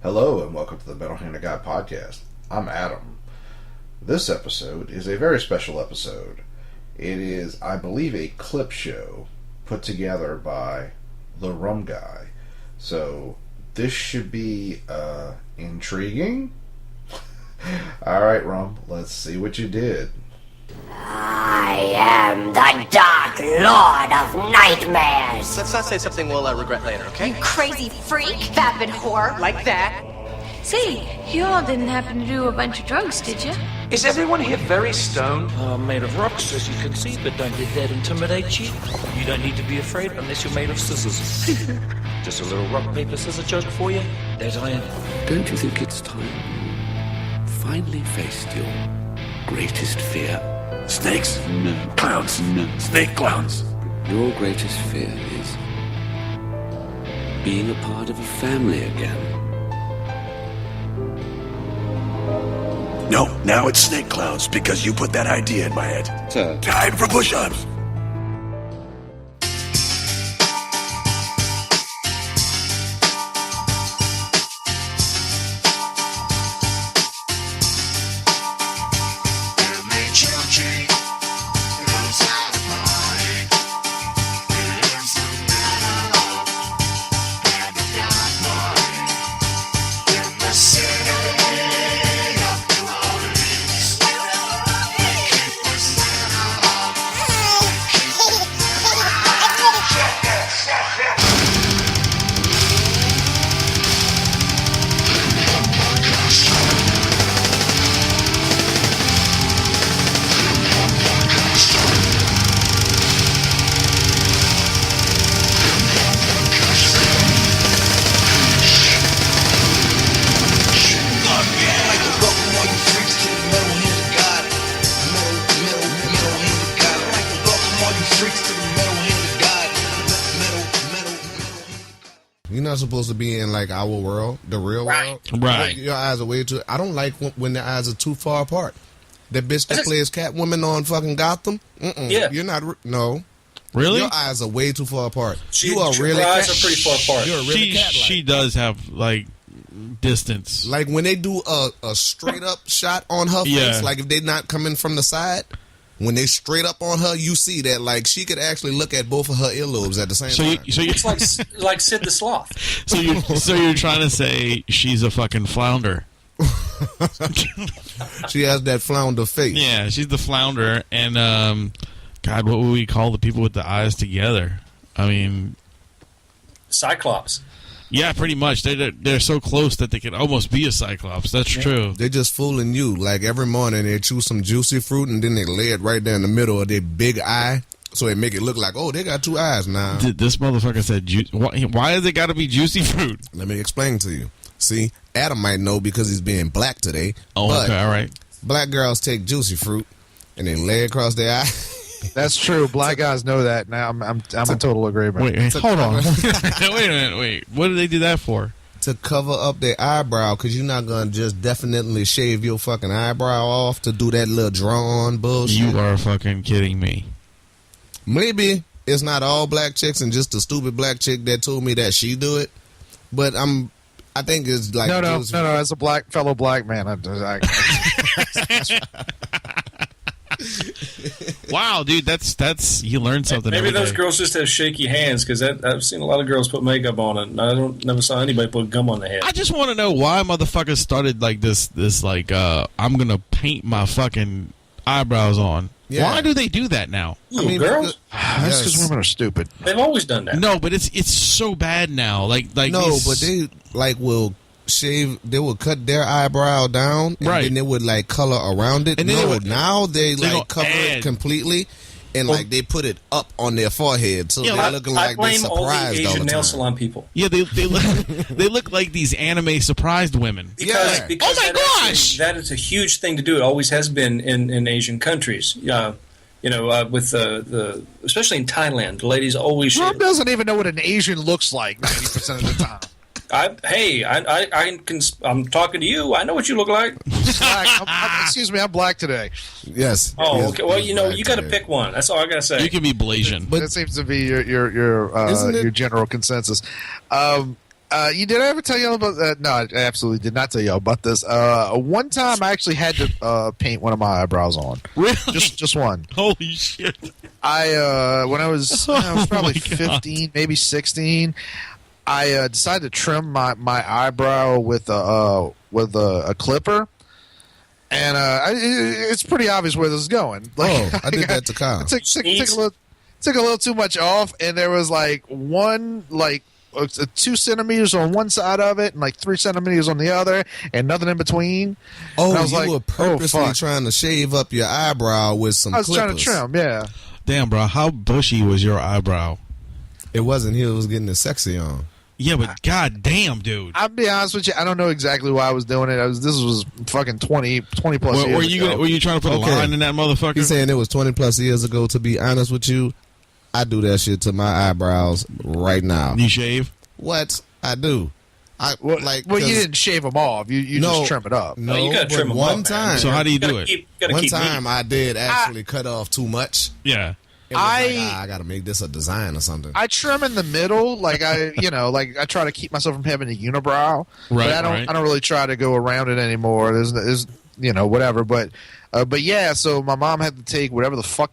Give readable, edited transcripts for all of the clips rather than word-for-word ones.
Hello and welcome to the MetalHandOfGaming podcast. I'm Adam. This episode is a very special episode. It is, I believe, a clip show put together by the Rum Guy. So this should be intriguing. Alright, Rum, let's see what you did. I am the Dark Lord of Nightmares. Let's not say something we'll regret later, okay? You crazy freak, vapid whore. Like that. Say, you all didn't happen to do a bunch of drugs, did you? Is everyone here very stoned? Made of rocks, as you can see, but don't let that intimidate you. You don't need to be afraid unless you're made of scissors. Just a little rock, paper, scissors joke for you. That I am. Don't you think it's time you finally faced your greatest fear? Snakes? No. Clowns? No. Snake clowns. Your greatest fear is being a part of a family again. No, now it's snake clowns because you put that idea in my head. Sir. Time for push-ups. MHOG goes out of party. It's the metal and the dark party in the city of New Orleans. We keep this metal up. We keep it You're not supposed to be in like our world, the real world. Right. Your eyes are way too. I don't like when the eyes are too far apart. That bitch that plays Catwoman on fucking Gotham. Yeah. You're not. No. Really? Your eyes are way too far apart. Her eyes are pretty far apart. You're really cat-like. She does have like distance. Like when they do a straight up shot on her Yeah. face, like if they're not coming from the side, when they straight up on her, you see that like she could actually look at both of her earlobes at the same time. It's like Sid the Sloth. So you're trying to say she's a fucking flounder? She has that flounder face. Yeah, she's the flounder, and God, what would we call the people with the eyes together? I mean, Cyclops. yeah, pretty much. They're so close that they could almost be a cyclops. That's true. They're just fooling you. Like every morning they chew some juicy fruit and then they lay it right there in the middle of their big eye, so they make it look like, oh, they got two eyes now. This motherfucker said, why has it got to be juicy fruit? Let me explain to you. See, Adam might know because he's being black today. Oh, but okay, all right. black girls take juicy fruit and they lay it across their eye. That's true. Black guys know that. Now I'm in total agreement. Wait, hold on. Wait a minute. Wait. What do they do that for? To cover up their eyebrow, because you're not going to just definitely shave your fucking eyebrow off to do that little drawn bullshit. You are fucking kidding me. Maybe it's not all black chicks and just the stupid black chick that told me that she do it, but I think it's like no. As a fellow black man, Wow, dude, that's you learn something. Maybe every those day. girls just have shaky hands because I've seen a lot of girls put makeup on it, and I never saw anybody put gum on the head. I just want to know why motherfuckers started like this like I'm gonna paint my fucking eyebrows on. Yeah. Why do they do that now? Girls? That's because women are stupid. They've always done that. No, but it's so bad now. Like no, these- but they like will shave. They will cut their eyebrow down, and Right. then they would like color around it. And then no, they would- now they gonna like cover add- it completely, and like they put it up on their forehead, so Yeah, they're I looking I like they're blame all the surprised all Asian the nail time. salon people. yeah, they look they look like these anime surprised women. Because Oh my gosh! that is a huge thing to do. It always has been in Asian countries. With the especially in Thailand, the ladies always shave. Rob doesn't even know what an Asian looks like 90% of the time. I'm talking to you. I know what you look like. Excuse me, I'm black today. Yes. Oh, Yes, okay. Well, yes, you got to today. pick one. That's all I got to say. You can be Blasian. But that seems to be your Isn't it- general consensus. Did I ever tell y'all about that? No, I absolutely did not tell y'all about this. One time I actually had to paint one of my eyebrows on. Really? Just one. Holy shit! When I was probably 15, maybe 16, I decided to trim my eyebrow with a clipper. And it's pretty obvious where this is going. Like, I did that to Kyle. Took a little too much off, and there was like 2 centimeters on one side of it and like 3 centimeters on the other and nothing in between. Oh, I was you like, were purposely trying to shave up your eyebrow with some clippers. I was trying to trim, yeah. Damn, bro, how bushy was your eyebrow? It wasn't. He was getting his sexy on. Yeah, but god damn, dude. I'll be honest with you, I don't know exactly why I was doing it. This was fucking 20 plus years ago. Were you trying to put a line in that motherfucker? He's saying it was 20 plus years ago. To be honest with you, I do that shit to my eyebrows right now. You shave? What? I do. You didn't shave them off. You just trim it up. No, you gotta trim them one up, time. man. So how do you do it? One time I did actually cut off too much. Yeah. I got to make this a design or something. I trim in the middle, like I try to keep myself from having a unibrow. Right, but I don't really try to go around it anymore. There's whatever. But yeah. So my mom had to take whatever the fuck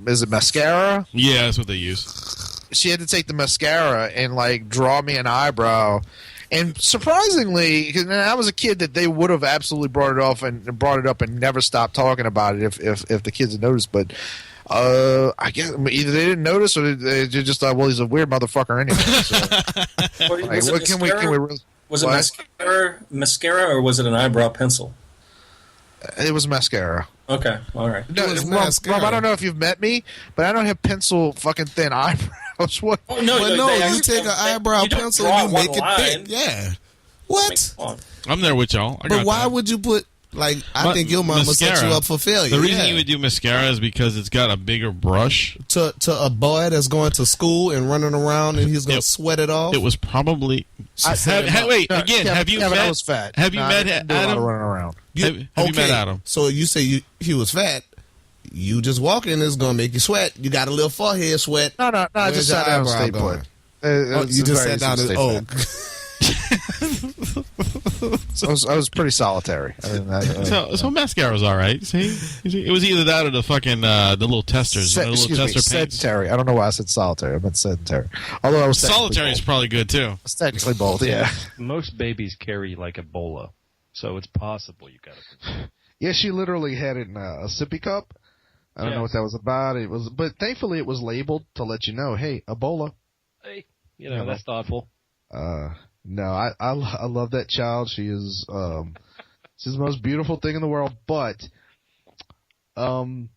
is it mascara? Yeah, that's what they use. She had to take the mascara and like draw me an eyebrow. And surprisingly, because I was a kid that they would have absolutely brought it up and never stopped talking about it if the kids had noticed. But I guess either they didn't notice or they just thought, well, he's a weird motherfucker anyway. So. Was it mascara or was it an eyebrow pencil? It was mascara. Okay, all right. No, Rob, I don't know if you've met me, but I don't have pencil fucking thin eyebrows. What? Oh, no, you take an eyebrow pencil and you make it thick. Yeah. What? I'm there with y'all. But why would you put... Like, I think your mama set you up for failure. The reason you would do mascara is because it's got a bigger brush. To a boy that's going to school and running around and he's going to sweat it off? It was probably... Wait, again, have you met... I was fat. Have you met Adam? Running around. Have you met Adam? So you say he was fat. You just walking is going to make you sweat. You got a little forehead sweat. No, I just sat down and stayed put. You just sat down and... So I was pretty solitary. So mascara's all right. See, it was either that or the fucking the little testers. Sedentary. I don't know why I said solitary. I meant sedentary. Although I was solitary is probably good too. It's technically both. Yeah. Most babies carry like Ebola, so it's possible you got it. Yeah, she literally had it in a sippy cup. I don't know what that was about. But thankfully it was labeled to let you know, hey, Ebola. Hey, that's thoughtful. No, I love that child. She is she's the most beautiful thing in the world, but kind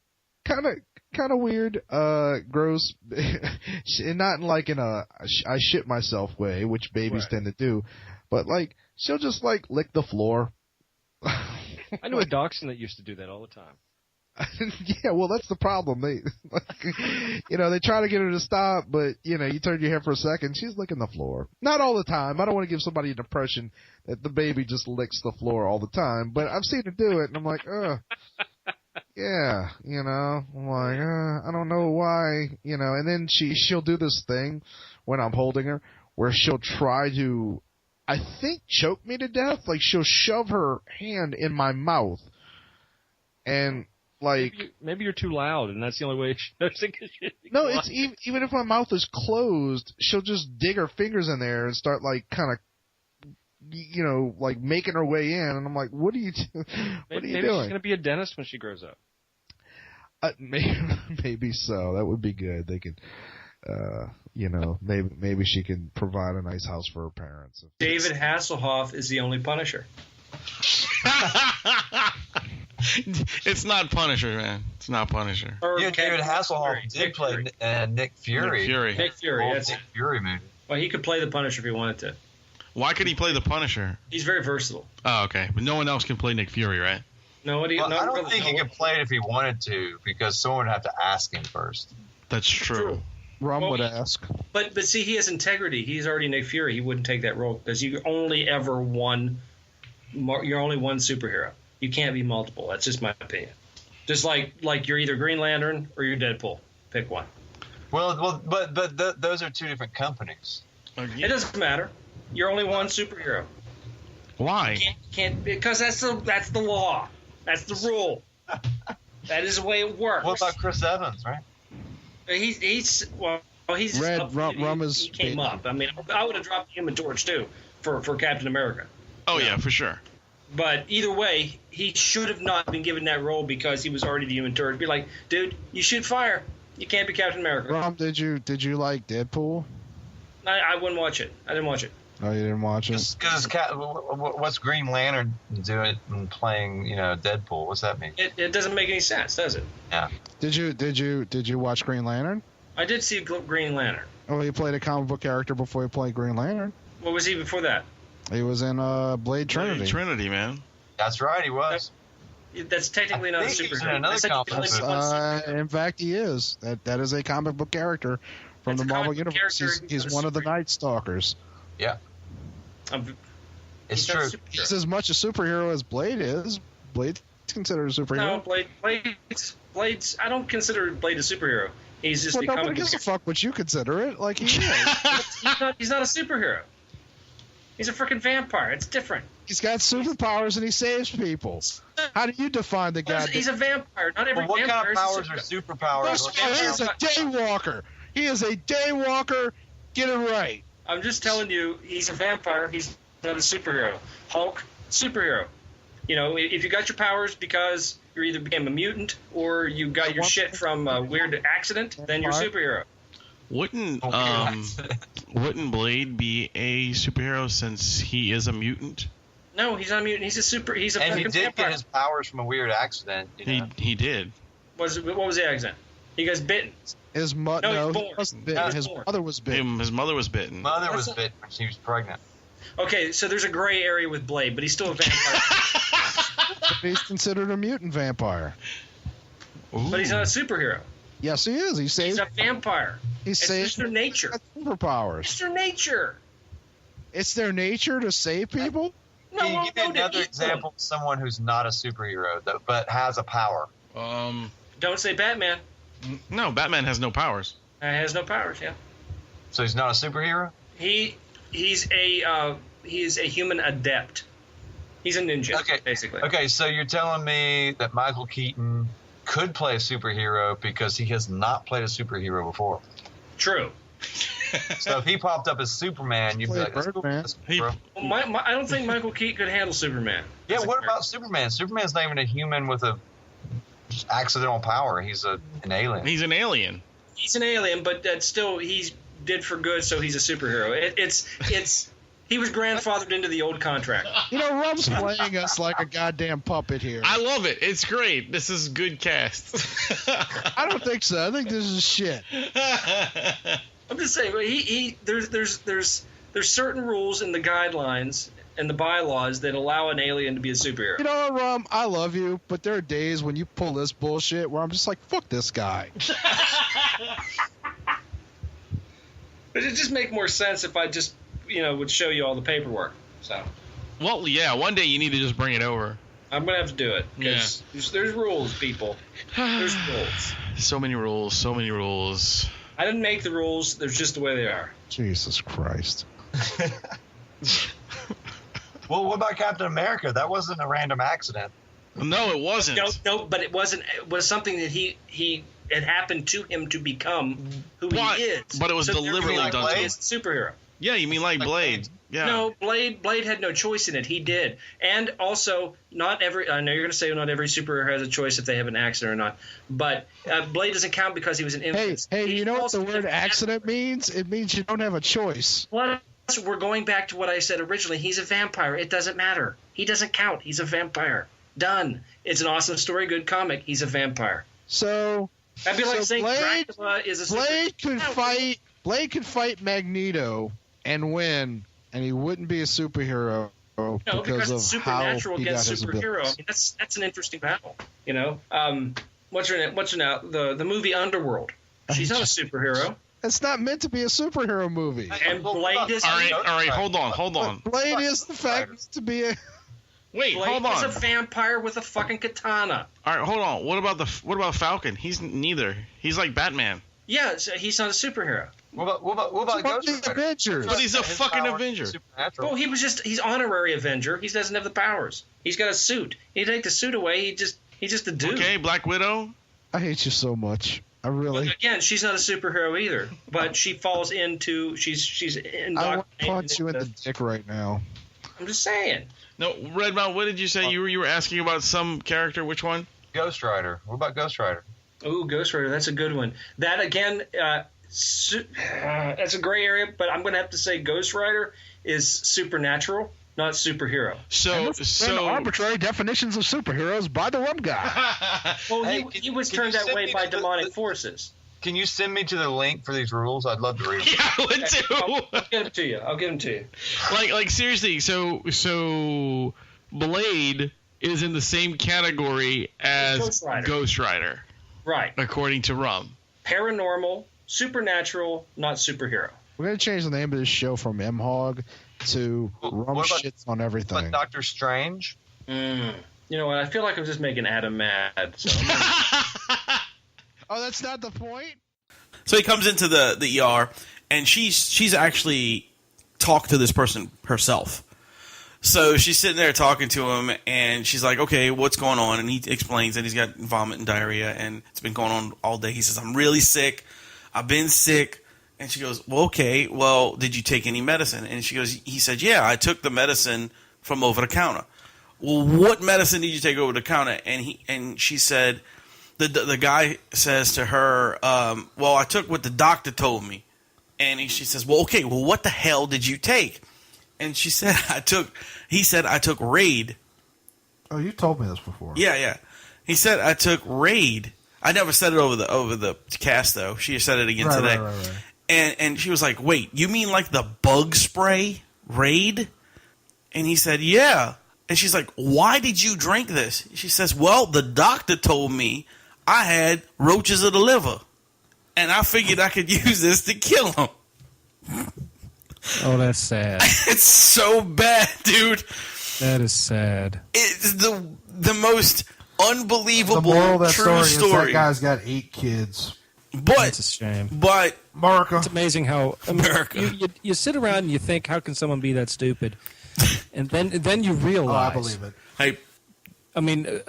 of weird, gross, and not like in a I shit myself way, which babies tend to do, but like she'll just like lick the floor. I know a dachshund that used to do that all the time. Yeah, well, that's the problem. They try to get her to stop, but you turn your head for a second, she's licking the floor. Not all the time. I don't want to give somebody an impression that the baby just licks the floor all the time, but I've seen her do it, and I'm like, yeah, I'm like, I don't know why, and then she'll do this thing when I'm holding her where she'll try to, I think, choke me to death. Like she'll shove her hand in my mouth, and like maybe you're too loud, and that's the only way she knows it. No, it's even if my mouth is closed, she'll just dig her fingers in there and start like kind of, like making her way in, and I'm like, what are you doing? Maybe she's gonna be a dentist when she grows up. Maybe so. That would be good. They could, maybe she can provide a nice house for her parents. David Hasselhoff is the only Punisher. It's not Punisher, man. It's not Punisher. Yeah, David Hasselhoff did play Nick Fury. Nick Fury. That's Nick Fury movie. Well, he could play the Punisher if he wanted to. Why could he play the Punisher? He's very versatile. Oh, okay. But no one else can play Nick Fury, right? No, I don't think he could play it if he wanted to, because someone would have to ask him first. That's true. Rum would ask. But see, he has integrity. He's already Nick Fury. He wouldn't take that role because you're only one superhero. You can't be multiple. That's just my opinion. Just like you're either Green Lantern or you're Deadpool. Pick one. Well, but those are two different companies. It doesn't matter. You're only one superhero. Why? Can't because that's the law. That's the rule. That is the way it works. What about Chris Evans, right? He's Red Rum is he came up. I mean, I would have dropped the Human Torch too for Captain America. Oh yeah, for sure. But either way, he should have not been given that role because he was already the Human Torch. Be like, dude, you shoot fire. You can't be Captain America. Rum, did you like Deadpool? I wouldn't watch it. I didn't watch it. Oh, you didn't watch it? Because what's Green Lantern doing and playing, Deadpool? What's that mean? It doesn't make any sense, does it? Yeah. Did you watch Green Lantern? I did see Green Lantern. Oh, he played a comic book character before he played Green Lantern. What was he before that? He was in Blade Trinity. Blade Trinity, man. That's right, he was. That's technically not a superhero. In fact, he is. That is a comic book character from the Marvel Universe. He's one of the Night Stalkers. Yeah. It's true. He's as much a superhero as Blade is. Blade's considered a superhero. No, Blade's. I don't consider Blade a superhero. He's just a comic book. Nobody gives a fuck what you consider it. Like he is. He's not a superhero. He's a freaking vampire. It's different. He's got superpowers and he saves people. How do you define the guy? He's a vampire. Not every what vampire kind of powers are superpowers? He is a daywalker. He is a daywalker. Get it right. I'm just telling you, he's a vampire. He's not a superhero. Hulk, superhero. If you got your powers because you either became a mutant or you got your shit from a weird accident, then you're a superhero. Wouldn't Blade be a superhero since he is a mutant? No, he's not a mutant. He's a and he did vampire. get his powers from a weird accident. He did. What was the accident? He got bitten. His mother. No, he wasn't bitten. His mother was bitten. His mother was bitten. Mother was bitten when she was pregnant. Okay, so there's a gray area with Blade, but he's still a vampire. He's considered a mutant vampire. Ooh. But he's not a superhero. Yes, he is. He's a vampire. It's just their nature. Superpowers. It's their nature. It's their nature to save people? No, Can you give me another example of someone who's not a superhero, but has a power? Don't say Batman. No, Batman has no powers. Has no powers, yeah. So he's not a superhero? He's a human adept. He's a ninja, basically. Okay, so you're telling me that Michael Keaton could play a superhero because he has not played a superhero before. True. So if he popped up as Superman, you'd be like, I don't think Michael Keaton could handle Superman. Yeah, what about Superman? Superman's not even a human with a accidental power. He's an alien. He's an alien. He's an alien, but still, he did for good, so he's a superhero. He was grandfathered into the old contract. Rum's playing us like a goddamn puppet here. I love it. It's great. This is good cast. I don't think so. I think this is shit. I'm just saying, there's certain rules in the guidelines and the bylaws that allow an alien to be a superhero. You know what, Rum? I love you, but there are days when you pull this bullshit where I'm just like, fuck this guy. But it'd just make more sense if I just, would show you all the paperwork. So. Well, yeah. One day you need to just bring it over. I'm gonna have to do it because there's rules, people. There's rules. So many rules. So many rules. I didn't make the rules. They're just the way they are. Jesus Christ. Well, what about Captain America? That wasn't a random accident. No, it wasn't. No, but it wasn't. It was something that it happened to him to become who he is. But it was deliberately done. He's a superhero. Yeah, you mean like Blade? Yeah. No, Blade had no choice in it. He did, and also not every. I know you're going to say not every superhero has a choice if they have an accident or not, but Blade doesn't count because he was an infant. Hey, you know what the word accident means? It means you don't have a choice. What? We're going back to what I said originally. He's a vampire. It doesn't matter. He doesn't count. He's a vampire. Done. It's an awesome story, good comic. He's a vampire. So that'd be like saying Dracula is a Blade could fight Magneto and win, and he wouldn't be a superhero because it's of how supernatural he got against his superhero. abilities. I mean, that's an interesting battle. What's her name? The movie Underworld. She's not a superhero. It's not meant to be a superhero movie. And Blade is. All right. Hold on. Blade is the fact to be a. Wait, Blade hold on. is a vampire with a fucking katana. All right, hold on. What about Falcon? He's neither. He's like Batman. Yeah, so he's not a superhero. What about Ghost Rider? Avengers? But he's a fucking Avenger. Well, he's honorary Avenger. He doesn't have the powers. He's got a suit. He'd take the suit away. He's just a dude. Okay, Black Widow. I hate you so much. I really. But again, she's not a superhero either. But she falls into she's indoctrinated. I want to punch you in the dick right now. I'm just saying. No, Redmount. What did you say? You were asking about some character. Which one? Ghost Rider. What about Ghost Rider? Ooh, Ghost Rider. That's a good one. That again. That's a gray area, but I'm going to have to say Ghost Rider is supernatural, not superhero. So arbitrary definitions of superheroes by the Rum Guy. Well, he was turned that way by demonic forces. Can you send me to the link for these rules? I'd love to read them. Yeah, I would too. I'll get them to you. I'll get them to you. Like seriously. So Blade is in the same category as Ghost Rider. Right. According to Rum. Paranormal, supernatural, not superhero. We're going to change the name of this show from MHOG to Rum Shits on Everything. But Doctor Strange? You know what? I feel like I'm just making Adam mad. So oh, that's not the point? So he comes into the ER, and she's actually talked to this person herself. So she's sitting there talking to him, and she's like, okay, what's going on? And he explains that he's got vomit and diarrhea, and it's been going on all day. He says, I'm really sick. I've been sick. And she goes, well, okay, well, did you take any medicine? And he said, yeah, I took the medicine from over the counter. Well, what medicine did you take over the counter? And she said, the guy says to her, well, I took what the doctor told me. And she says, well, okay, well, what the hell did you take? And she said, he said, I took Raid. Oh, you told me this before. Yeah. He said, I took Raid. I never said it over the cast, though. She said it again today. Right. And she was like, wait, you mean like the bug spray Raid? And he said, yeah. And she's like, why did you drink this? She says, well, the doctor told me I had roaches of the liver. And I figured I could use this to kill them. Oh, that's sad. It's so bad, dude. That is sad. It's the most unbelievable the moral of that true story is that guy's got 8 kids. But it's a shame. But America. It's amazing how America. You sit around and you think, how can someone be that stupid? And then you realize. Oh, I believe it. Hey, I mean,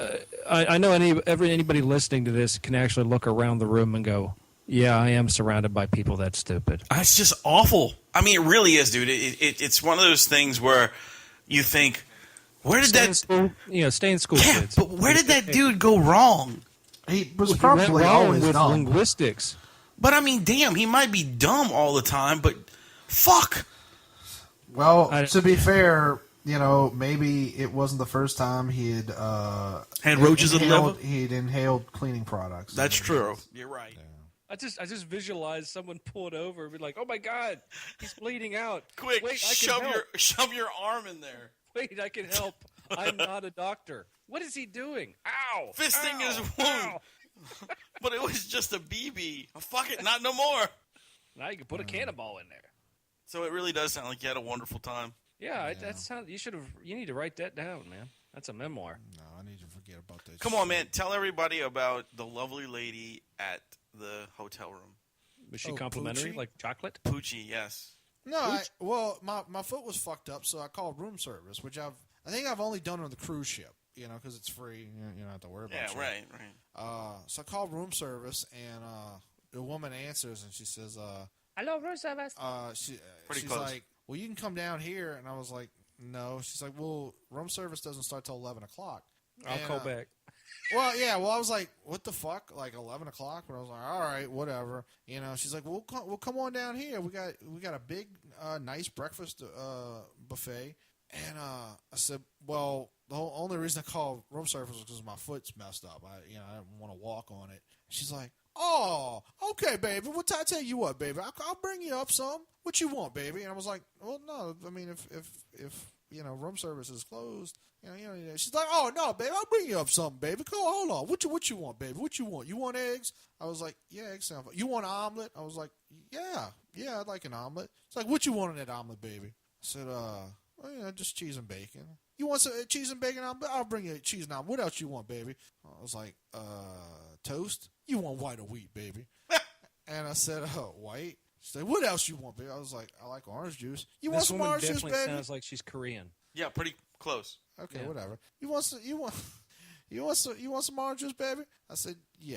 I know anybody listening to this can actually look around the room and go, yeah, I am surrounded by people that stupid. It's just awful. I mean, it really is, dude. It's one of those things where you think, where did that... stay in school, yeah, kids. But where did that dude go wrong? He was probably always with dumb. linguistics. But, I mean, damn, he might be dumb all the time, but fuck. Well, to be fair, maybe it wasn't the first time he had roaches of the liver? He'd inhaled cleaning products. That's true. You're right. Yeah. I just visualized someone pull it over and be like, "Oh my God, he's bleeding out! Quick, wait, shove your arm in there. Wait, I can help. I'm not a doctor. What is he doing? Ow! Fisting his wound. But it was just a BB. Oh, fuck it, not no more. Now you can put a cannonball in there. So it really does sound like you had a wonderful time. Yeah. You need to write that down, man. That's a memoir. No, I need to forget about that. Come on, man. Tell everybody about the lovely lady at the hotel room. Was she complimentary, Poochie? like chocolate? Poochie, yes. No, my foot was fucked up, so I called room service, which I think I've only done on the cruise ship, because it's free. You don't have to worry about it. Yeah, right. So I called room service, and the woman answers, and she says, "Hello, room service." She's close. like, "Well, you can come down here," and I was like, "No." She's like, "Well, room service doesn't start till 11 o'clock." I'll call back. Well, yeah. Well, I was like, "What the fuck?" Like 11 o'clock. But I was like, "All right, whatever." She's like, "We'll come on down here. We got a big, nice breakfast buffet." And I said, "Well, the only reason I called room service was because my foot's messed up. I didn't want to walk on it." She's like, "Oh, okay, baby. What I tell you what, baby? I'll bring you up some. What you want, baby?" And I was like, "Well, no. I mean, if room service is closed." She's like, "Oh no, baby, I'll bring you up something, baby. Come on, hold on. What you want, baby? What you want? You want eggs?" I was like, "Yeah, eggs sound fine. You want an omelet?" I was like, "Yeah, I'd like an omelet." It's like, "What you want in that omelet, baby?" I said, just cheese and bacon." "You want some cheese and bacon omelet? I'll bring you a cheese and omelet. What else you want, baby?" I was like, toast? "You want white or wheat, baby?" And I said, "White." She's like, what else you want, baby? I was like, I like orange juice. You want This some woman orange juice, definitely baby? sounds like she's Korean. Yeah, pretty close. Okay, Yeah. whatever. You want some orange juice, baby? I said, yeah.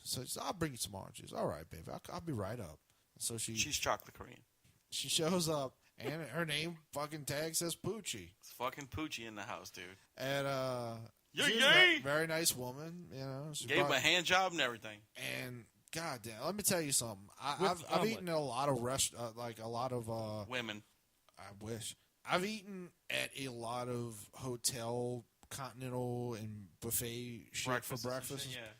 So I'll bring you some orange juice. All right, baby. I'll be right up. So she's chocolate Korean. She shows up, and her name fucking tag says Poochie. It's fucking Poochie in the house, dude. And she's yay! a very nice woman. You know, she Gave him a hand job and everything. And goddamn, let me tell you something. With I've omelet. eaten at a lot of women. I wish. I've eaten at a lot of hotel, continental, and buffet shit for breakfast. Shit, yeah.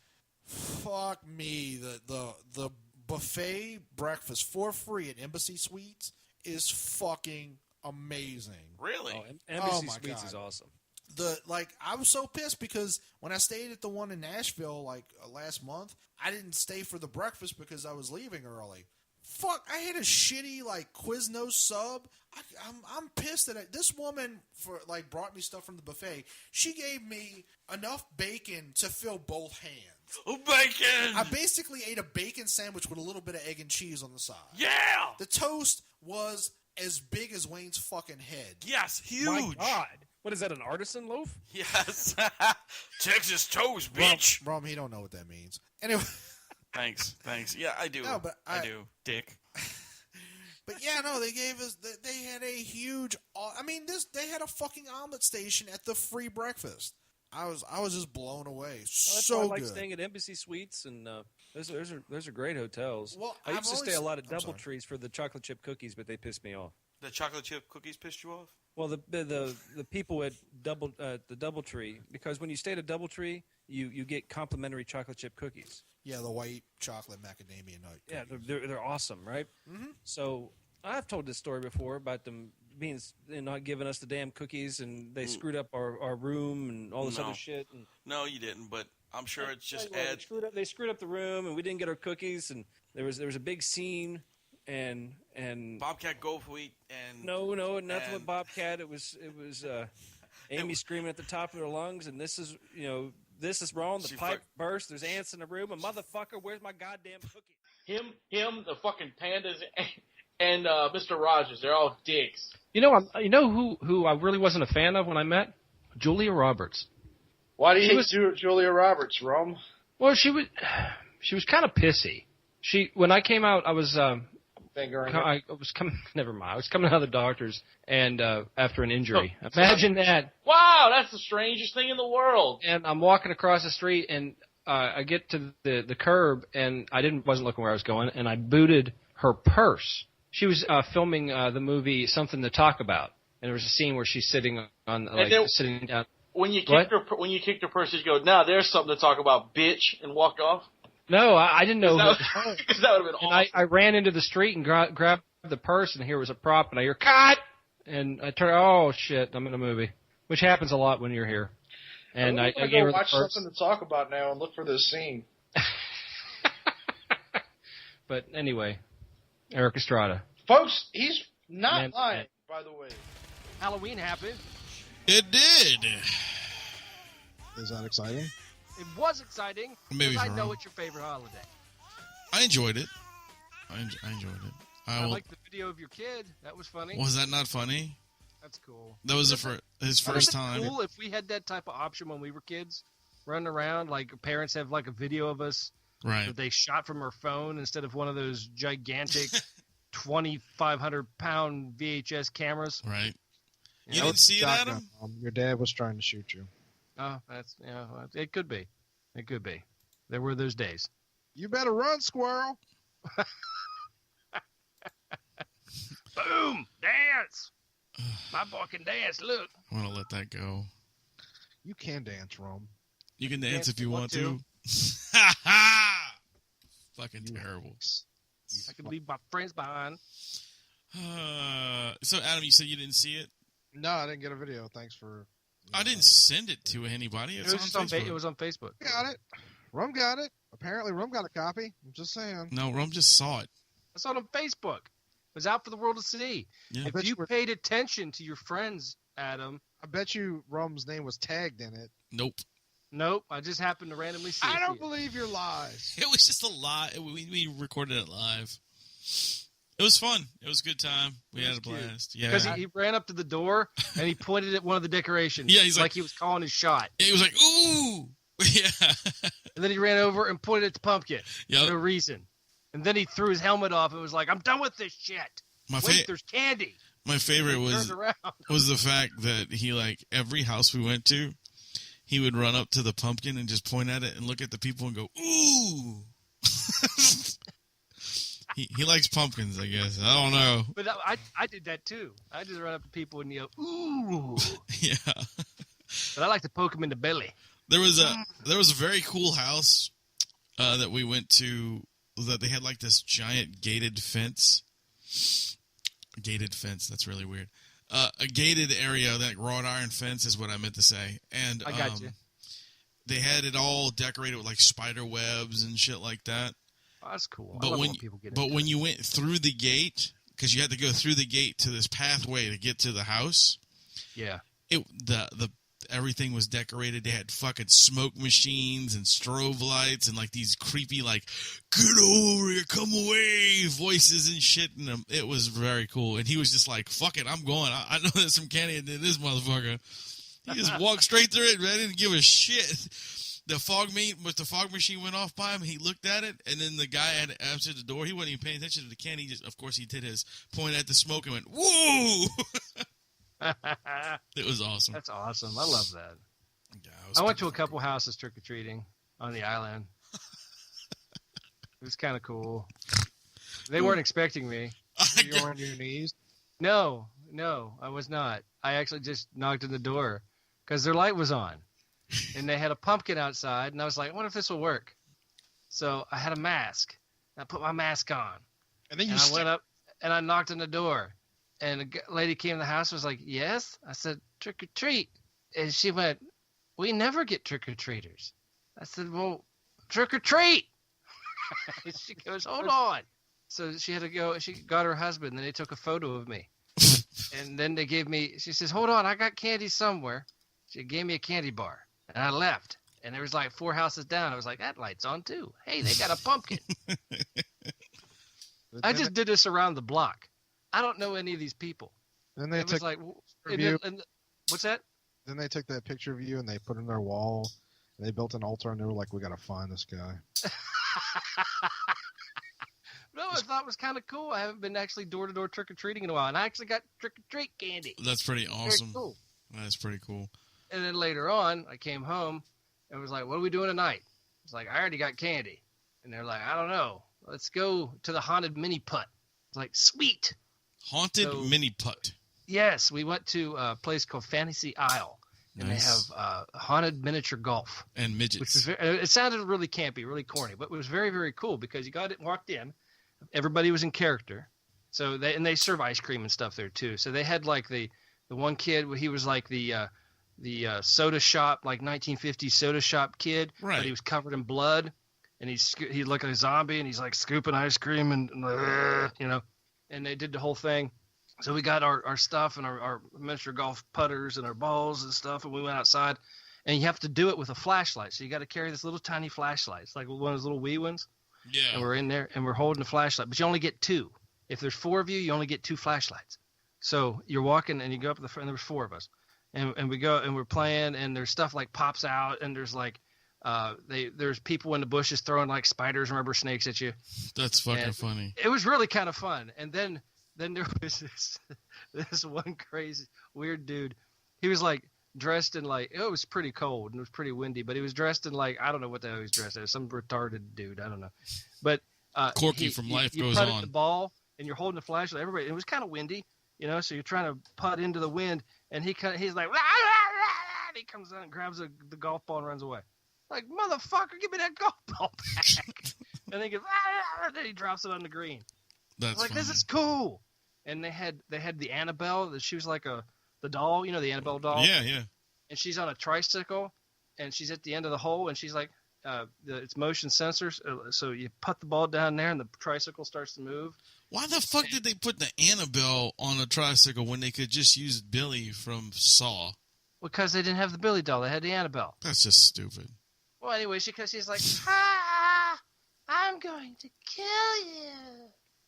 Fuck me. The buffet breakfast for free at Embassy Suites is fucking amazing. Really? Oh, Embassy my Suites God. is awesome. I was so pissed because when I stayed at the one in Nashville last month, I didn't stay for the breakfast because I was leaving early. Fuck, I had a shitty Quiznos sub. I'm pissed that this woman brought me stuff from the buffet. She gave me enough bacon to fill both hands. Oh, bacon! I basically ate a bacon sandwich with a little bit of egg and cheese on the side. Yeah! The toast was as big as Wayne's fucking head. Yes, huge. My God. What is that, an artisan loaf? Yes. Texas toast, bitch. Rum, he don't know what that means. Anyway. Thanks. Yeah, I do. No, but I do. Dick. But yeah, no, they gave us. They had a huge. They had a fucking omelet station at the free breakfast. I was just blown away. That's So why I like good. staying at Embassy Suites, and those are great hotels. Well, I used to stay a lot at I'm sorry. DoubleTrees for the chocolate chip cookies, but they pissed me off. The chocolate chip cookies pissed you off? Well, the people at the DoubleTree, because when you stay at a DoubleTree, you get complimentary chocolate chip cookies. Yeah, the white chocolate macadamia nut. Yeah, they're awesome, right? Mm-hmm. So I've told this story before about them being not giving us the damn cookies, and they screwed up our room and all this other shit. And no, you didn't. But I'm sure it's just they screwed up the room, and we didn't get our cookies, and there was a big scene. And Bobcat Goldthwait and no, nothing with Bobcat. It was Amy screaming at the top of her lungs, and this is wrong. The pipe burst. There's ants in the room. And motherfucker, where's my goddamn cookie? Him, the fucking pandas, and Mr. Rogers. They're all dicks. You know who I really wasn't a fan of when I met? Julia Roberts. Why do you hate Julia Roberts, Rum? Well, she was kind of pissy. When I came out, I was never mind. I was coming out of the doctor's and after an injury. Imagine that. Wow, that's the strangest thing in the world. And I'm walking across the street, and I get to the curb, and I wasn't looking where I was going, and I booted her purse. She was filming the movie Something to Talk About, and there was a scene where she's sitting on sitting down. When you kicked her purse, you go, "Now there's something to talk about, bitch," and walked off. No, I didn't know. Because that would have been awesome. I ran into the street and grabbed the purse, and here was a prop, and I hear, "Cut!" And I turn, oh, shit, I'm in a movie. Which happens a lot when you're here. And I gave her the watch purse. Something to Talk About now and look for this scene. But anyway, Eric Estrada. Folks, he's not lying, by the way. Halloween happened. It did. Is that exciting? It was exciting. Maybe because I for know Rum. it's your favorite holiday. I enjoyed it. I enjoyed it. I liked the video of your kid. That was funny. Was that not funny? That's cool. That was his first time. Cool if we had that type of option when we were kids, running around like parents have like a video of us that they shot from our phone instead of one of those gigantic 2,500-pound VHS cameras. Right. You didn't see it, Adam? Your dad was trying to shoot you. Oh, that's it could be. It could be. There were those days. You better run, squirrel. Boom! Dance! My boy can dance, look. I want to let that go. You can dance, Rome. You can dance if you want to. Fucking terrible. I can leave my friends behind. So, Adam, you said you didn't see it? No, I didn't get a video. Thanks for... I didn't send it to anybody. It's on Facebook. It was on Facebook. Got it. Rum got it. Apparently, Rum got a copy. I'm just saying. No, Rum just saw it. I saw it on Facebook. It was out for the world to see. Yeah. If you paid attention to your friends, Adam. I bet you Rum's name was tagged in it. Nope. I just happened to randomly see it. I don't believe your lies. It was just a lie. We recorded it live. It was fun. It was a good time. We had a blast. Yeah. Because he ran up to the door and he pointed at one of the decorations. Yeah, he's like he was calling his shot. He was like, ooh! Yeah. And then he ran over and pointed at the pumpkin. Yep. For no reason. And then he threw his helmet off and was like, I'm done with this shit. Wait, there's candy. My favorite was the fact that he, like, every house we went to, he would run up to the pumpkin and just point at it and look at the people and go, ooh! He likes pumpkins, I guess. I don't know. But I did that too. I just run up to people and yell, ooh. Yeah. But I like to poke them in the belly. There was a very cool house that we went to that they had like this giant gated fence. Gated fence, that's really weird. A gated area, that wrought iron fence is what I meant to say. And I got you. They had it all decorated with like spider webs and shit like that. Oh, that's cool. But when you went through the gate, because you had to go through the gate to this pathway to get to the house. Yeah. Everything was decorated. They had fucking smoke machines and strobe lights and like these creepy like get over here, come away voices and shit in them. It was very cool. And he was just like, fuck it, I'm going. I know there's some candy in this motherfucker. He just walked straight through it, man. I didn't give a shit. The fog machine went off by him. He looked at it, and then the guy had answered the door. He wasn't even paying attention to the candy. Of course, he did his point at the smoke and went, whoa! It was awesome. That's awesome. I love that. Yeah, I went to a couple houses trick-or-treating on the island. It was kind of cool. They weren't expecting me. You were on your knees? No, I was not. I actually just knocked on the door because their light was on. And they had a pumpkin outside, and I was like, I wonder if this will work. So I had a mask. I put my mask on. And then I went up, and I knocked on the door. And a lady came in the house and was like, yes? I said, trick or treat. And she went, we never get trick-or-treaters. I said, well, trick or treat. She goes, hold on. So she had to go, she got her husband, and then they took a photo of me. And then they gave me, she says, hold on, I got candy somewhere. She gave me a candy bar. And I left. And there was like 4 houses down. I was like, that light's on too. Hey, they got a pumpkin. I just did this around the block. I don't know any of these people. Then they took like, what's that? Then they took that picture of you and they put it in their wall. And they built an altar and they were like, we got to find this guy. No, I thought it was kind of cool. I haven't been actually door-to-door trick-or-treating in a while. And I actually got trick-or-treat candy. That's pretty awesome. Very cool. That's pretty cool. And then later on, I came home and was like, what are we doing tonight? I was like, I already got candy. And they're like, I don't know. Let's go to the haunted mini putt. I was like, sweet. Haunted mini putt. Yes, we went to a place called Fantasy Isle. And they have haunted miniature golf. And midgets. Which was it sounded really campy, really corny, but it was very, very cool because you walked in. Everybody was in character. So they serve ice cream and stuff there too. So they had like the one kid, he was like the soda shop, like 1950s soda shop kid. Right. But he was covered in blood, and he looked like a zombie, and he's like scooping ice cream and and they did the whole thing. So we got our stuff and our miniature golf putters and our balls and stuff, and we went outside. And you have to do it with a flashlight. So you got to carry this little tiny flashlight. It's like one of those little wee ones. Yeah. And we're in there, and we're holding the flashlight. But you only get 2. If there's 4 of you, you only get 2 flashlights. So you're walking, and you go up to the front, and there was 4 of us. And we go, and we're playing, and there's stuff like pops out, and there's like there's people in the bushes throwing like spiders and rubber snakes at you. That's fucking funny. It was really kind of fun. And then there was this one crazy weird dude. He was like dressed in like, it was pretty cold and it was pretty windy, but he was dressed in like, I don't know what the hell he was dressed as, some retarded dude, I don't know. But Corky from Life Goes You On. put the ball and you're holding the flashlight. Everybody, it was kind of windy, so you're trying to putt into the wind, and he's like, rah, rah, rah, and he comes out and grabs the golf ball and runs away. Like, motherfucker, give me that golf ball back. And then he goes, and then he drops it on the green. That's like, funny. This is cool. And they had the Annabelle. She was like the doll, the Annabelle doll. Yeah, yeah. And she's on a tricycle, and she's at the end of the hole, and she's like, it's motion sensors. So you put the ball down there, and the tricycle starts to move. Why the fuck did they put the Annabelle on a tricycle when they could just use Billy from Saw? Because they didn't have the Billy doll. They had the Annabelle. That's just stupid. Well, anyway, she's like, I'm going to kill you.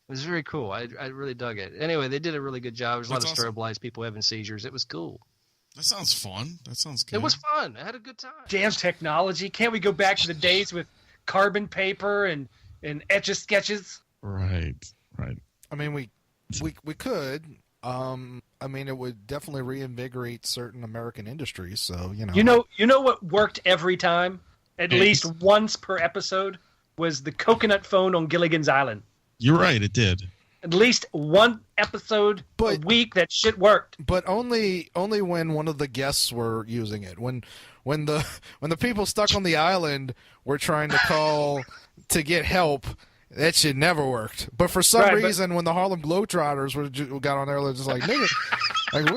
It was very cool. I really dug it. Anyway, they did a really good job. There's a lot of That's awesome. strobe lights, people having seizures. It was cool. That sounds fun. That sounds good. It was fun. I had a good time. Damn technology. Can't we go back to the days with carbon paper and etch-a-sketches? Right. I mean, we could. I mean, it would definitely reinvigorate certain American industries. So You know what worked every time, at least once per episode, was the coconut phone on Gilligan's Island. You're right. It did. At least one episode a week that shit worked. But only when one of the guests were using it. When the people stuck on the island were trying to call to get help, that shit never worked. But for some reason, when the Harlem Globetrotters got on there, they're just like, nigga, like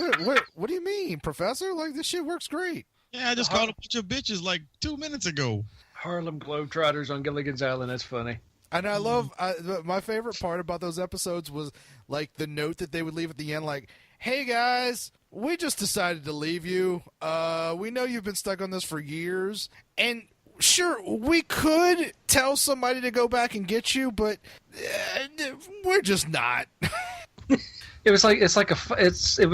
what do you mean, Professor? Like, this shit works great. Yeah, I just called a bunch of bitches like 2 minutes ago. Harlem Globetrotters on Gilligan's Island. That's funny. And I love my favorite part about those episodes was like the note that they would leave at the end, like, "Hey guys, we just decided to leave you. We know you've been stuck on this for years, and sure, we could tell somebody to go back and get you, but we're just not." It was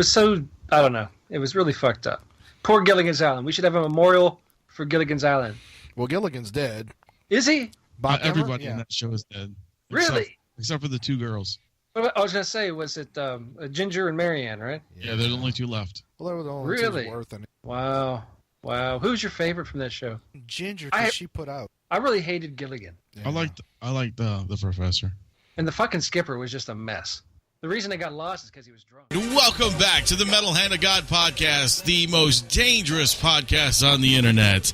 so, I don't know. It was really fucked up. Poor Gilligan's Island. We should have a memorial for Gilligan's Island. Well, Gilligan's dead. Is he? Everybody in that show is dead. Really? Except for the two girls. I was going to say, was it Ginger and Marianne, right? Yeah, there's only two left. Well, they were the only two worth any. Wow. Who's your favorite from that show? Ginger, because she put out. I really hated Gilligan. Yeah. I liked the professor. And the fucking skipper was just a mess. The reason I got lost is because he was drunk. Welcome back to the Metal Hand of God podcast, the most dangerous podcast on the internet.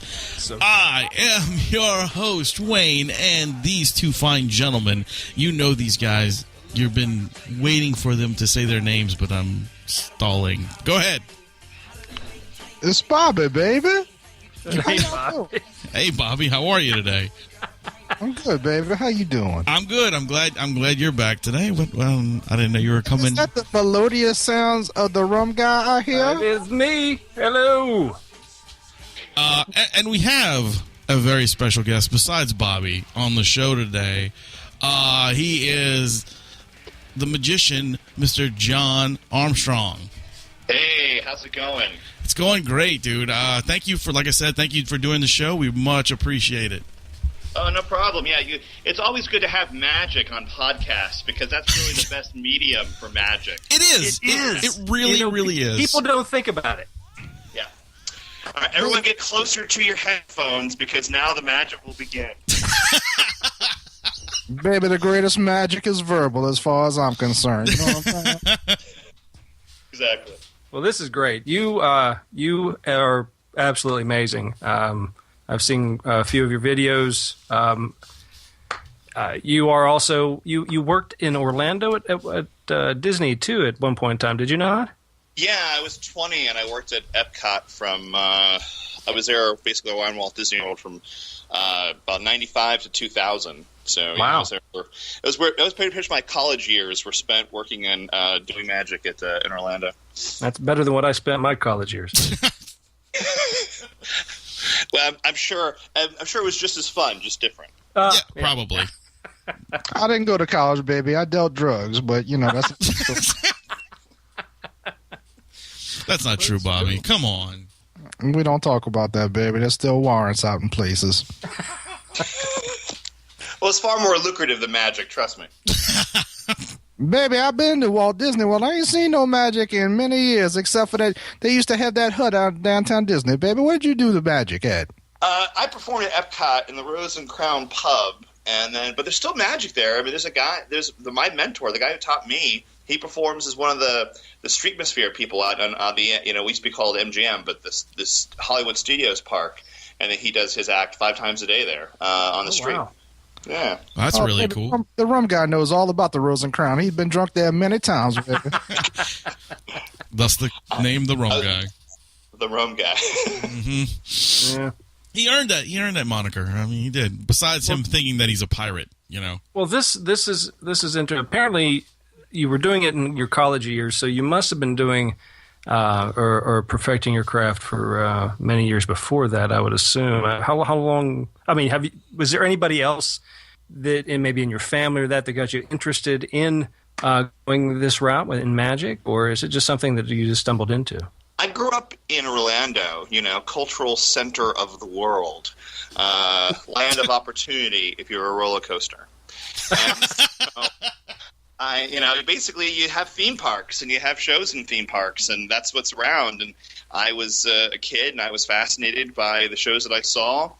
I am your host, Wayne, and these two fine gentlemen, you know these guys. You've been waiting for them to say their names, but I'm stalling. Go ahead. It's Bobby, baby. Hey, Bobby. Hey, Bobby. How are you today? I'm good, baby. How you doing? I'm good. I'm glad you're back today. Well, I didn't know you were coming. Is that the melodious sounds of the Rum Guy I hear? It is me. Hello. And we have a very special guest besides Bobby on the show today. He is the magician, Mr. John Armstrong. Hey, how's it going? It's going great, dude. Thank you for doing the show. We much appreciate it. Oh, no problem. Yeah, it's always good to have magic on podcasts because that's really the best medium for magic. It is. It really, really is. People don't think about it. Yeah. All right, everyone get closer to your headphones because now the magic will begin. Baby, the greatest magic is verbal as far as I'm concerned. You know what I'm saying? Exactly. Well, this is great. You are absolutely amazing. I've seen a few of your videos. You are also you worked in Orlando at Disney too at one point in time. Did you not? Yeah, I was 20 and I worked at Epcot from. I was there basically around Walt Disney World from about 95 to 2000. So yeah, wow. It was pretty much my college years were spent working and doing magic in Orlando. That's better than what I spent my college years. Well, I'm sure it was just as fun, just different. Yeah, probably. I didn't go to college, baby. I dealt drugs, but that's That's not true, Bobby. Come on. We don't talk about that, baby. There's still warrants out in places. Well, it's far more lucrative than magic, trust me. Baby, I've been to Walt Disney World. I ain't seen no magic in many years, except for that they used to have that hut out in downtown Disney. Baby, where'd you do the magic at? I performed at Epcot in the Rose and Crown pub, but there's still magic there. I mean, my mentor, the guy who taught me. He performs as one of the Streetmosphere people out on the we used to be called MGM, but this Hollywood Studios park, and then he does his act 5 times a day there on the street. Wow. Yeah, that's really cool. The Rum Guy knows all about the Rose and Crown. He's been drunk there many times. Thus the name, the Rum Guy. The Rum Guy. Mm-hmm. Yeah. He earned that moniker. I mean, he did. Besides him thinking that he's a pirate, Well, this is interesting. Apparently, you were doing it in your college years, so you must have been doing or perfecting your craft for many years before that, I would assume. How long? I mean, was there anybody else that and maybe in your family or that got you interested in going this route in magic, or is it just something that you just stumbled into? I grew up in Orlando, cultural center of the world, land of opportunity if you're a roller coaster. And so basically you have theme parks and you have shows in theme parks, and that's what's around. And I was a kid and I was fascinated by the shows that I saw.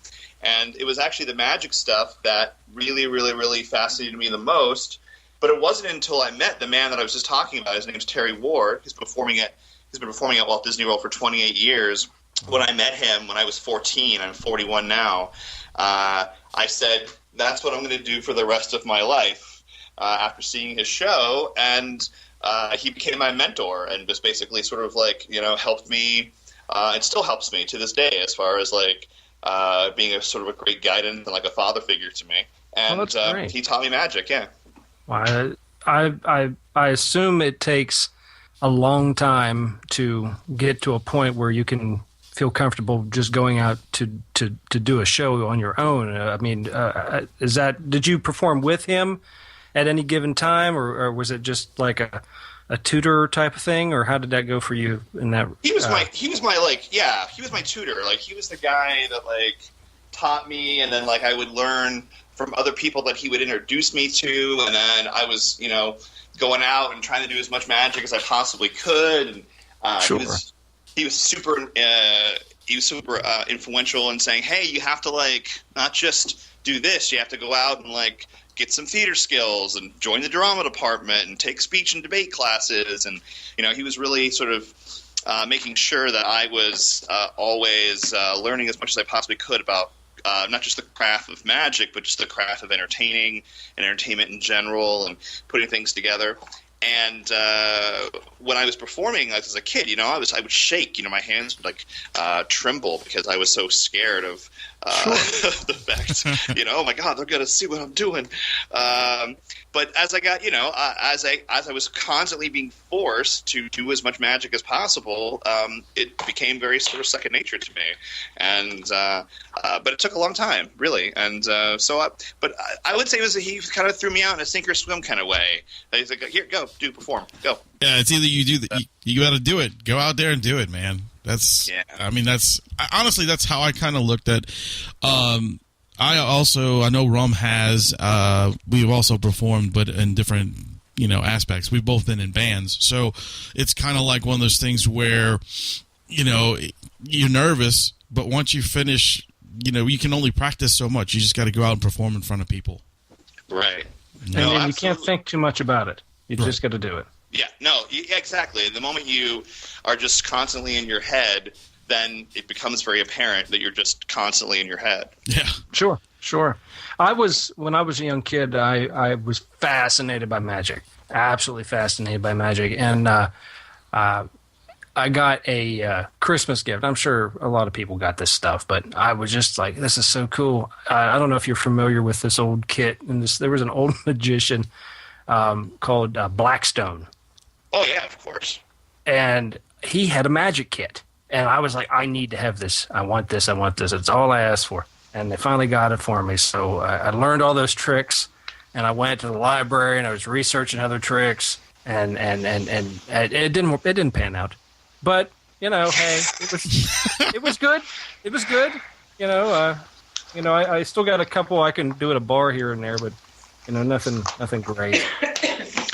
And it was actually the magic stuff that really, really, really fascinated me the most. But it wasn't until I met the man that I was just talking about. His name's Terry Ward. He's been performing at Walt Disney World for 28 years. When I met him when I was 14, I'm 41 now, I said, that's what I'm going to do for the rest of my life after seeing his show. And he became my mentor and just basically sort of helped me. It still helps me to this day as far as being a sort of a great guidance and a father figure to me. And he taught me magic, yeah. Well, I assume it takes a long time to get to a point where you can feel comfortable just going out to do a show on your own. Did you perform with him at any given time, or was it just like a tutor type of thing, or how did that go for you in that? He was my tutor. He was the guy that taught me, and then I would learn from other people that he would introduce me to, and then I was going out and trying to do as much magic as I possibly could. And, sure. He was super influential in saying, hey, you have to not just do this, you have to go out and get some theater skills and join the drama department and take speech and debate classes. And he was really sort of making sure that I was always learning as much as I possibly could about not just the craft of magic, but just the craft of entertaining and entertainment in general and putting things together. And when I was performing as a kid, I would shake. My hands would tremble because I was so scared of the fact, oh my God, they're gonna see what I'm doing. But as I got, as I was constantly being forced to do as much magic as possible, it became very sort of second nature to me. And but it took a long time, really. And but I would say he kind of threw me out in a sink or swim kind of way. He's like, here, go, perform, go. Yeah, it's either you do you got to do it. Go out there and do it, man. That's honestly that's how I kind of looked at. I know Rum has. We've also performed, but in different aspects. We've both been in bands, so it's kind of like one of those things where you're nervous, but once you finish, you can only practice so much. You just got to go out and perform in front of people. Right. And you can't think too much about it. You just got to do it. Yeah, no, exactly. The moment you are just constantly in your head, then it becomes very apparent that you're just constantly in your head. Yeah. Sure. When I was a young kid, I was fascinated by magic. Absolutely fascinated by magic. And I got a Christmas gift. I'm sure a lot of people got this stuff, but I was just like, this is so cool. I don't know if you're familiar with this old kit. And there was an old magician called Blackstone. Oh, yeah, of course. And he had a magic kit. And I was like, I need to have this. I want this. It's all I asked for. And they finally got it for me. So I learned all those tricks. And I went to the library and I was researching other tricks. And it didn't pan out. But, hey, it was good. It was good. I still got a couple I can do at a bar here and there, but nothing great.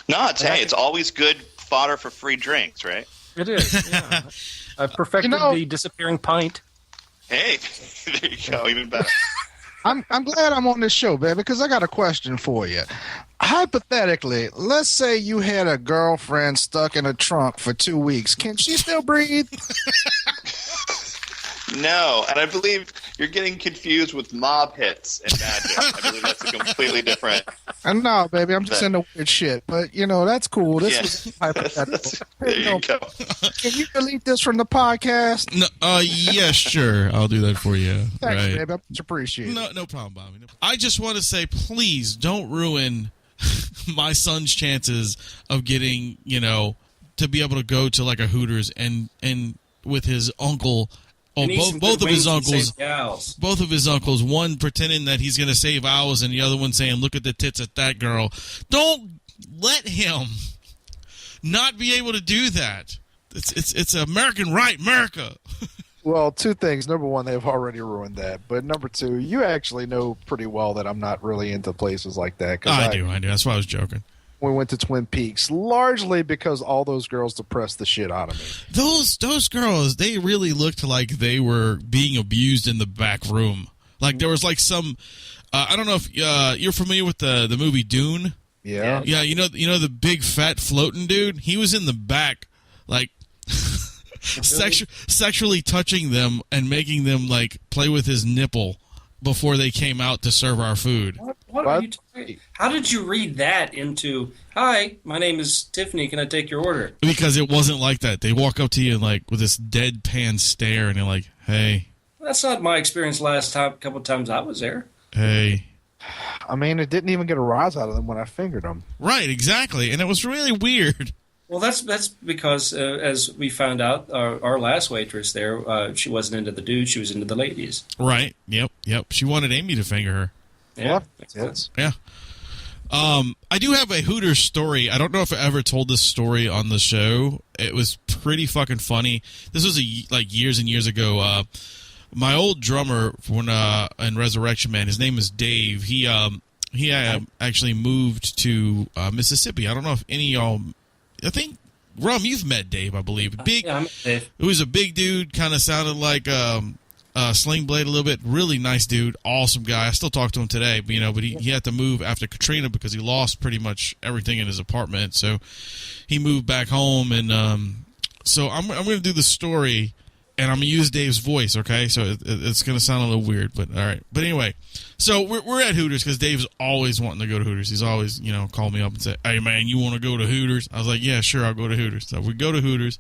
No, it's always good fodder for free drinks, right? It is. Yeah. I've perfected the disappearing pint. Hey, there you go, even better. I'm glad I'm on this show, baby, because I got a question for you. Hypothetically, let's say you had a girlfriend stuck in a trunk for 2 weeks. Can she still breathe? No, and I believe you're getting confused with mob hits and magic. I believe that's a completely different. No, baby, I'm just into weird shit. But that's cool. This was hypothetical. There you go. Can you delete this from the podcast? No, yeah, sure. I'll do that for you. Thanks, right. baby. I much appreciate it. No problem, Bobby. I just want to say, please don't ruin my son's chances of getting, to be able to go to like a Hooters and with his uncle Oh, He needs some both good of his wings and uncles. save gals. Both of his uncles. One pretending that he's going to save owls, and the other one saying, "Look at the tits at that girl." Don't let him not be able to do that. It's American right, America. Well, two things. Number one, they've already ruined that. But number two, you actually know pretty well that I'm not really into places like that. I do. That's why I was joking. We went to Twin Peaks largely because all those girls depressed the shit out of me. Those girls, they really looked like they were being abused in the back room. Like there was like some, I don't know if you're familiar with the movie Dune. Yeah. Yeah, you know the big fat floating dude. He was in the back, like sexually touching them and making them like play with his nipple before they came out to serve our food. What are you talking? How did you read that into? Hi, my name is Tiffany. Can I take your order? Because it wasn't like that. They walk up to you and like with this deadpan stare, and they're like, "Hey." That's not my experience. Couple of times I was there. Hey. I mean, it didn't even get a rise out of them when I fingered them. Right, exactly, and it was really weird. Well, that's because, as we found out, our last waitress there, she wasn't into the dude; she was into the ladies. Right. Yep. She wanted Amy to finger her. Yeah. Yeah. I do have a Hooters story. I don't know if I ever told this story on the show. It was pretty fucking funny. This was like years and years ago. My old drummer when in Resurrection Man, his name is Dave. He actually moved to Mississippi. I don't know if any of y'all. I think Rum, you've met Dave, I believe. Big. Yeah, I met Dave. It was a big dude. Kind of sounded like Sling Blade a little bit. Really nice dude. Awesome guy. I still talk to him today. But he had to move after Katrina because he lost pretty much everything in his apartment. So he moved back home, and so I'm going to do the story, and I'm going to use Dave's voice. Okay, so it's going to sound a little weird, but all right. But anyway, so we're at Hooters because Dave's always wanting to go to Hooters. He's always call me up and say, "Hey man, you want to go to Hooters?" I was like, "Yeah, sure, I'll go to Hooters." So we go to Hooters.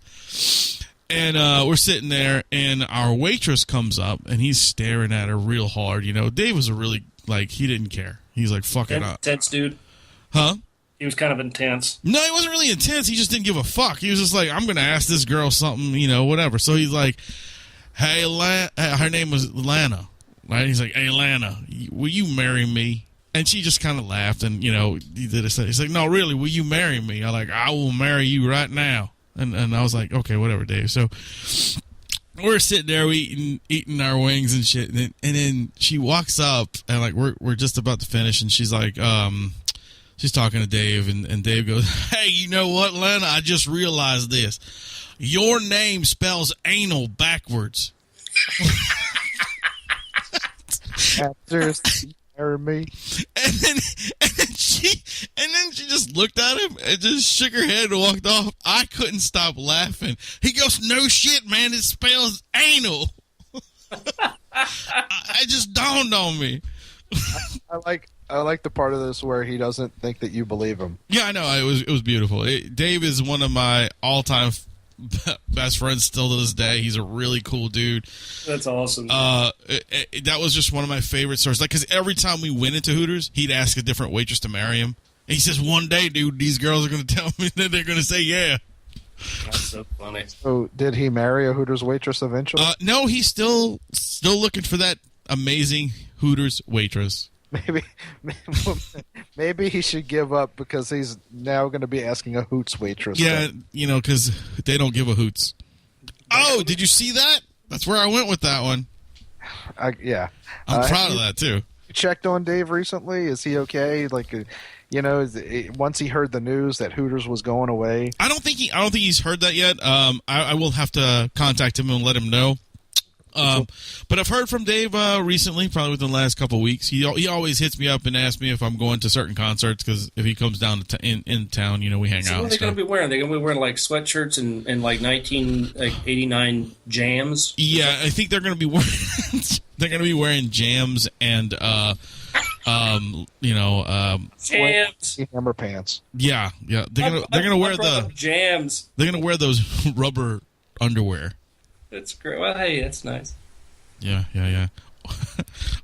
And we're sitting there, and our waitress comes up, and he's staring at her real hard. Dave was he didn't care. He's like, fuck it up. Intense dude. Huh? He was kind of intense. No, he wasn't really intense. He just didn't give a fuck. He was just like, I'm going to ask this girl something, whatever. So he's like, hey, her name was Lana. Right? He's like, hey, Lana, will you marry me? And she just kind of laughed, and, he did it. He's like, no, really, will you marry me? I'm like, I will marry you right now. And I was like, okay, whatever, Dave. So we're sitting there, we eating our wings and shit, and then she walks up, and like we're just about to finish, and she's like, she's talking to Dave, and Dave goes, hey, you know what, Lana? I just realized this. Your name spells anal backwards. After marry me. And then she just looked at him and just shook her head and walked off. I couldn't stop laughing. He goes, no shit, man, it spells anal. It just dawned on me. I like the part of this where he doesn't think that you believe him. Yeah, I know. It was beautiful. Dave is one of my all-time best friends still to this day. He's a really cool dude. That's awesome. That was just one of my favorite stories. Like, because every time we went into Hooters, he'd ask a different waitress to marry him. And he says, one day, dude, these girls are going to tell me that they're going to say yeah. That's so funny. So, did he marry a Hooters waitress eventually? No, he's still looking for that amazing Hooters waitress. Maybe he should give up because he's now going to be asking a Hoots waitress. Yeah, because they don't give a hoots. Oh, did you see that? That's where I went with that one. Yeah. I'm proud of that, too. You checked on Dave recently? Is he okay? Like, once he heard the news that Hooters was going away? I don't think he's heard that yet. I will have to contact him and let him know. But I've heard from Dave recently, probably within the last couple of weeks. He always hits me up and asks me if I'm going to certain concerts because if he comes down to in town, we hang out. What are they going to be wearing? They're going to be wearing like sweatshirts and like 1989 jams. Yeah, I think they're going to be wearing wearing jams and jams, hammer pants. Yeah. They're gonna wear the jams. They're gonna wear those rubber underwear. That's great. Well, hey, that's nice. Yeah.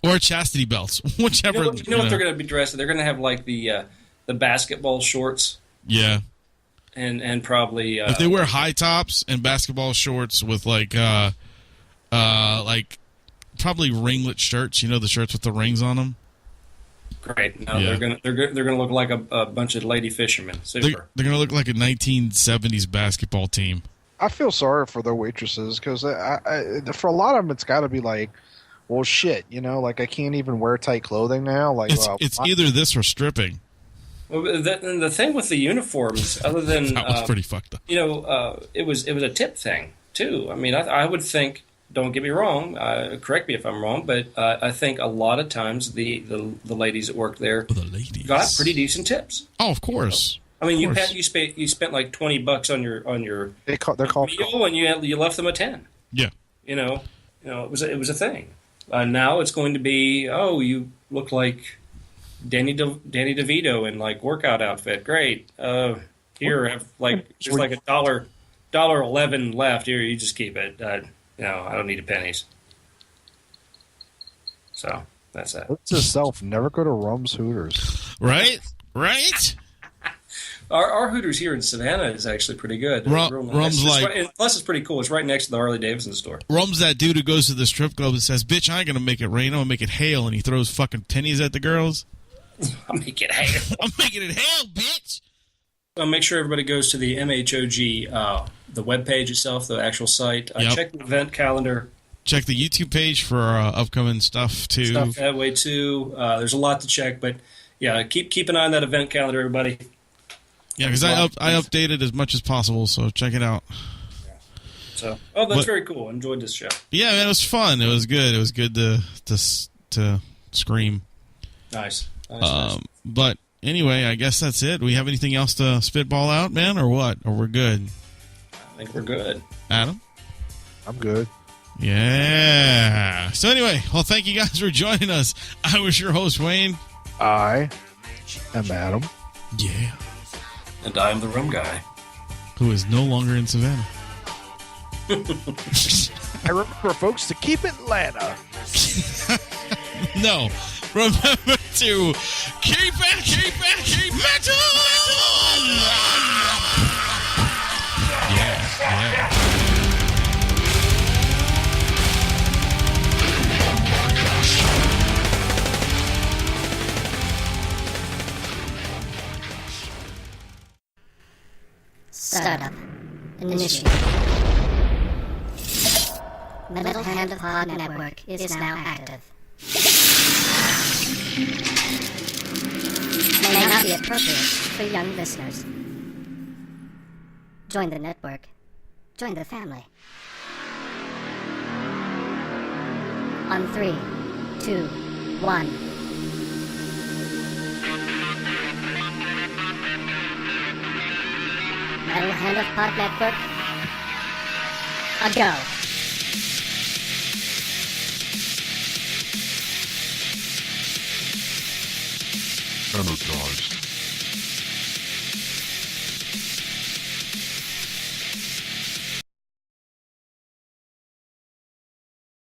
Or chastity belts, whichever. You know what they're going to be dressed? They're going to have like the basketball shorts. Yeah. And probably if they wear high tops and basketball shorts with like like probably ringlet shirts. You know, the shirts with the rings on them. Great. No, Yeah. they're gonna look like a bunch of lady fishermen. Super. They're gonna look like a 1970s basketball team. I feel sorry for the waitresses because for a lot of them, it's got to be like, well, shit, you know, like I can't even wear tight clothing now. Like, It's either this or stripping. Well, the thing with the uniforms, other than That was pretty fucked up. You know, it was a tip thing too. I mean, I would think. Don't get me wrong. Correct me if I'm wrong, but I think a lot of times the ladies that work there got pretty decent tips. Oh, of course. I mean, you spent like $20 on your they're called meal, and you left them a 10. Yeah. You know, it was a thing. Now it's going to be, oh, you look like Danny DeVito in like workout outfit. Great. Here, have like just like $1.11 left. Here, you just keep it. No, I don't need the pennies. So that's that. What's to self? Never go to Rum's Hooters. Right. Our Hooters here in Savannah is actually pretty good. Rum's plus it's pretty cool. It's right next to the Harley Davidson store. Rum's that dude who goes to the strip club and says, "Bitch, I ain't gonna make it rain. I'm gonna make it hail," and he throws fucking pennies at the girls. I'll make it hail. I'm making it hail, bitch. I'll make sure everybody goes to the MHOG, the webpage itself, the actual site. Yep. Check the event calendar. Check the YouTube page for upcoming stuff too. Stuff that way too. There's a lot to check, but yeah, keep an eye on that event calendar, everybody. Yeah, because I update it as much as possible, so check it out. So, that's very cool. I enjoyed this show. Yeah, man, it was fun. It was good. It was good to scream. Nice. But anyway, I guess that's it. We have anything else to spitball out, man, or what? Or we're good? I think we're good. Adam? I'm good. Yeah. So anyway, well, thank you guys for joining us. I was your host, Wayne. I am Adam. Yeah. And I'm the Rum Guy. Who is no longer in Savannah. I remember, folks, to keep it Atlanta. No. Remember to keep metal! Yeah. Startup. Initiate. MetalHandOfGaming network is now active. May not be appropriate for young listeners. Join the network. Join the family. On 3, 2, 1. MetalHandOfGaming network. A go. Energized.